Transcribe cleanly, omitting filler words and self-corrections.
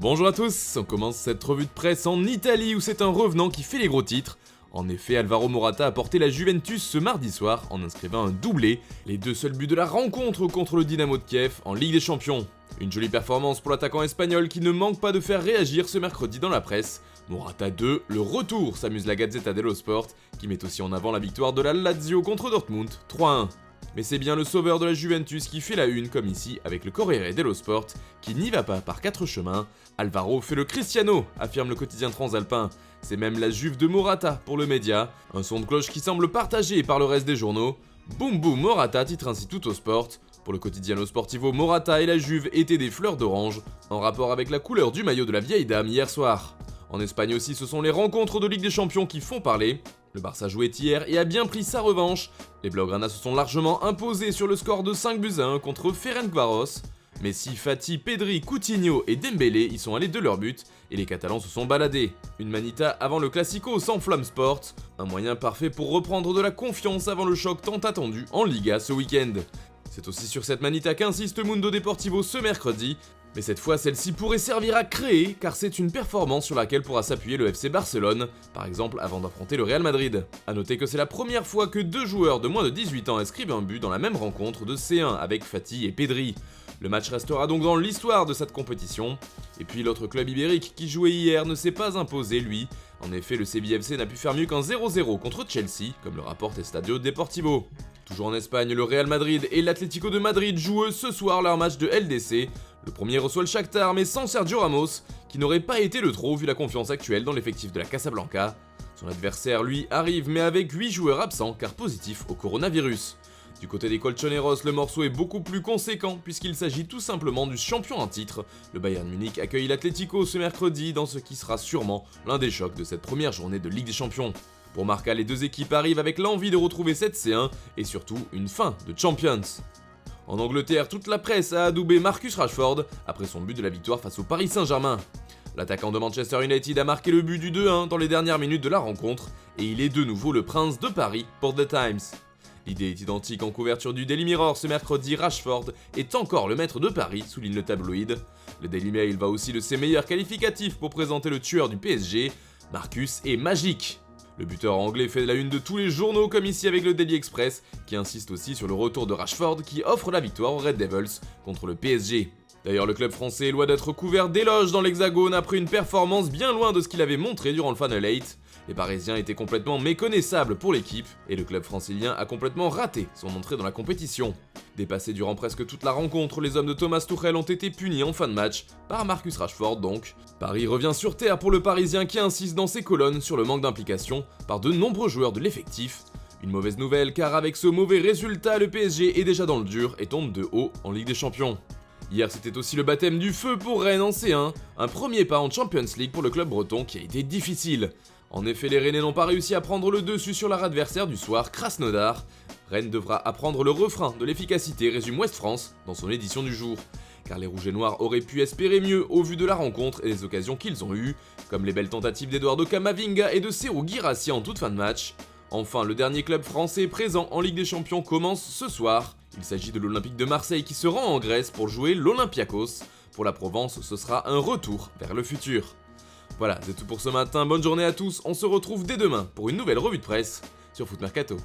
Bonjour à tous, on commence cette revue de presse en Italie où c'est un revenant qui fait les gros titres. En effet, Alvaro Morata a porté la Juventus ce mardi soir en inscrivant un doublé, les deux seuls buts de la rencontre contre le Dynamo de Kiev en Ligue des Champions. Une jolie performance pour l'attaquant espagnol qui ne manque pas de faire réagir ce mercredi dans la presse. Morata 2, le retour, s'amuse la Gazzetta dello Sport, qui met aussi en avant la victoire de la Lazio contre Dortmund, 3-1. Mais c'est bien le sauveur de la Juventus qui fait la une, comme ici avec le Corriere dello Sport, qui n'y va pas par 4 chemins. Alvaro fait le Cristiano, affirme le quotidien transalpin. C'est même la Juve de Morata pour le média, un son de cloche qui semble partagé par le reste des journaux. Boum boum Morata titre ainsi Tutto Sport. Pour le Quotidiano Sportivo, Morata et la Juve étaient des fleurs d'orange, en rapport avec la couleur du maillot de la vieille dame hier soir. En Espagne aussi, ce sont les rencontres de Ligue des Champions qui font parler. Le Barça jouait hier et a bien pris sa revanche. Les Blaugrana se sont largement imposés sur le score de 5-1 contre Ferencváros. Messi, Fati, Pedri, Coutinho et Dembélé y sont allés de leur but et les Catalans se sont baladés. Une manita avant le Classico sans Flamme Sport, un moyen parfait pour reprendre de la confiance avant le choc tant attendu en Liga ce week-end. C'est aussi sur cette manita qu'insiste Mundo Deportivo ce mercredi, mais cette fois celle-ci pourrait servir à créer car c'est une performance sur laquelle pourra s'appuyer le FC Barcelone, par exemple avant d'affronter le Real Madrid. A noter que c'est la première fois que deux joueurs de moins de 18 ans inscrivent un but dans la même rencontre de C1 avec Fati et Pedri. Le match restera donc dans l'histoire de cette compétition. Et puis l'autre club ibérique qui jouait hier ne s'est pas imposé lui. En effet, le CBFC n'a pu faire mieux qu'un 0-0 contre Chelsea, comme le rapporte Estadio Deportivo. Toujours en Espagne, le Real Madrid et l'Atlético de Madrid jouent ce soir leur match de LDC. Le premier reçoit le Shakhtar mais sans Sergio Ramos, qui n'aurait pas été de trop vu la confiance actuelle dans l'effectif de la Casablanca. Son adversaire, lui, arrive mais avec 8 joueurs absents car positifs au coronavirus. Du côté des Colchoneros, le morceau est beaucoup plus conséquent puisqu'il s'agit tout simplement du champion en titre. Le Bayern Munich accueille l'Atlético ce mercredi dans ce qui sera sûrement l'un des chocs de cette première journée de Ligue des Champions. Pour Marca, les deux équipes arrivent avec l'envie de retrouver cette C1 et surtout une fin de Champions. En Angleterre, toute la presse a adoubé Marcus Rashford après son but de la victoire face au Paris Saint-Germain. L'attaquant de Manchester United a marqué le but du 2-1 dans les dernières minutes de la rencontre et il est de nouveau le prince de Paris pour The Times. L'idée est identique en couverture du Daily Mirror ce mercredi, Rashford est encore le maître de Paris, souligne le tabloïd. Le Daily Mail va aussi de ses meilleurs qualificatifs pour présenter le tueur du PSG, Marcus est magique. Le buteur anglais fait la une de tous les journaux comme ici avec le Daily Express, qui insiste aussi sur le retour de Rashford qui offre la victoire aux Red Devils contre le PSG. D'ailleurs, le club français est loin d'être couvert d'éloges dans l'Hexagone après une performance bien loin de ce qu'il avait montré durant le Final 8. Les Parisiens étaient complètement méconnaissables pour l'équipe et le club francilien a complètement raté son entrée dans la compétition. Dépassés durant presque toute la rencontre, les hommes de Thomas Tuchel ont été punis en fin de match, par Marcus Rashford donc. Paris revient sur terre pour le Parisien qui insiste dans ses colonnes sur le manque d'implication par de nombreux joueurs de l'effectif. Une mauvaise nouvelle car avec ce mauvais résultat, le PSG est déjà dans le dur et tombe de haut en Ligue des Champions. Hier, c'était aussi le baptême du feu pour Rennes en C1, un premier pas en Champions League pour le club breton qui a été difficile. En effet, les Rennais n'ont pas réussi à prendre le dessus sur leur adversaire du soir, Krasnodar. Rennes devra apprendre le refrain de l'efficacité, résume Ouest France dans son édition du jour. Car les Rouges et Noirs auraient pu espérer mieux au vu de la rencontre et des occasions qu'ils ont eues, comme les belles tentatives d'Eduardo Camavinga et de Serhou Guirassy en toute fin de match. Enfin, le dernier club français présent en Ligue des Champions commence ce soir. Il s'agit de l'Olympique de Marseille qui se rend en Grèce pour jouer l'Olympiakos. Pour la Provence, ce sera un retour vers le futur. Voilà, c'est tout pour ce matin, bonne journée à tous, on se retrouve dès demain pour une nouvelle revue de presse sur Foot Mercato.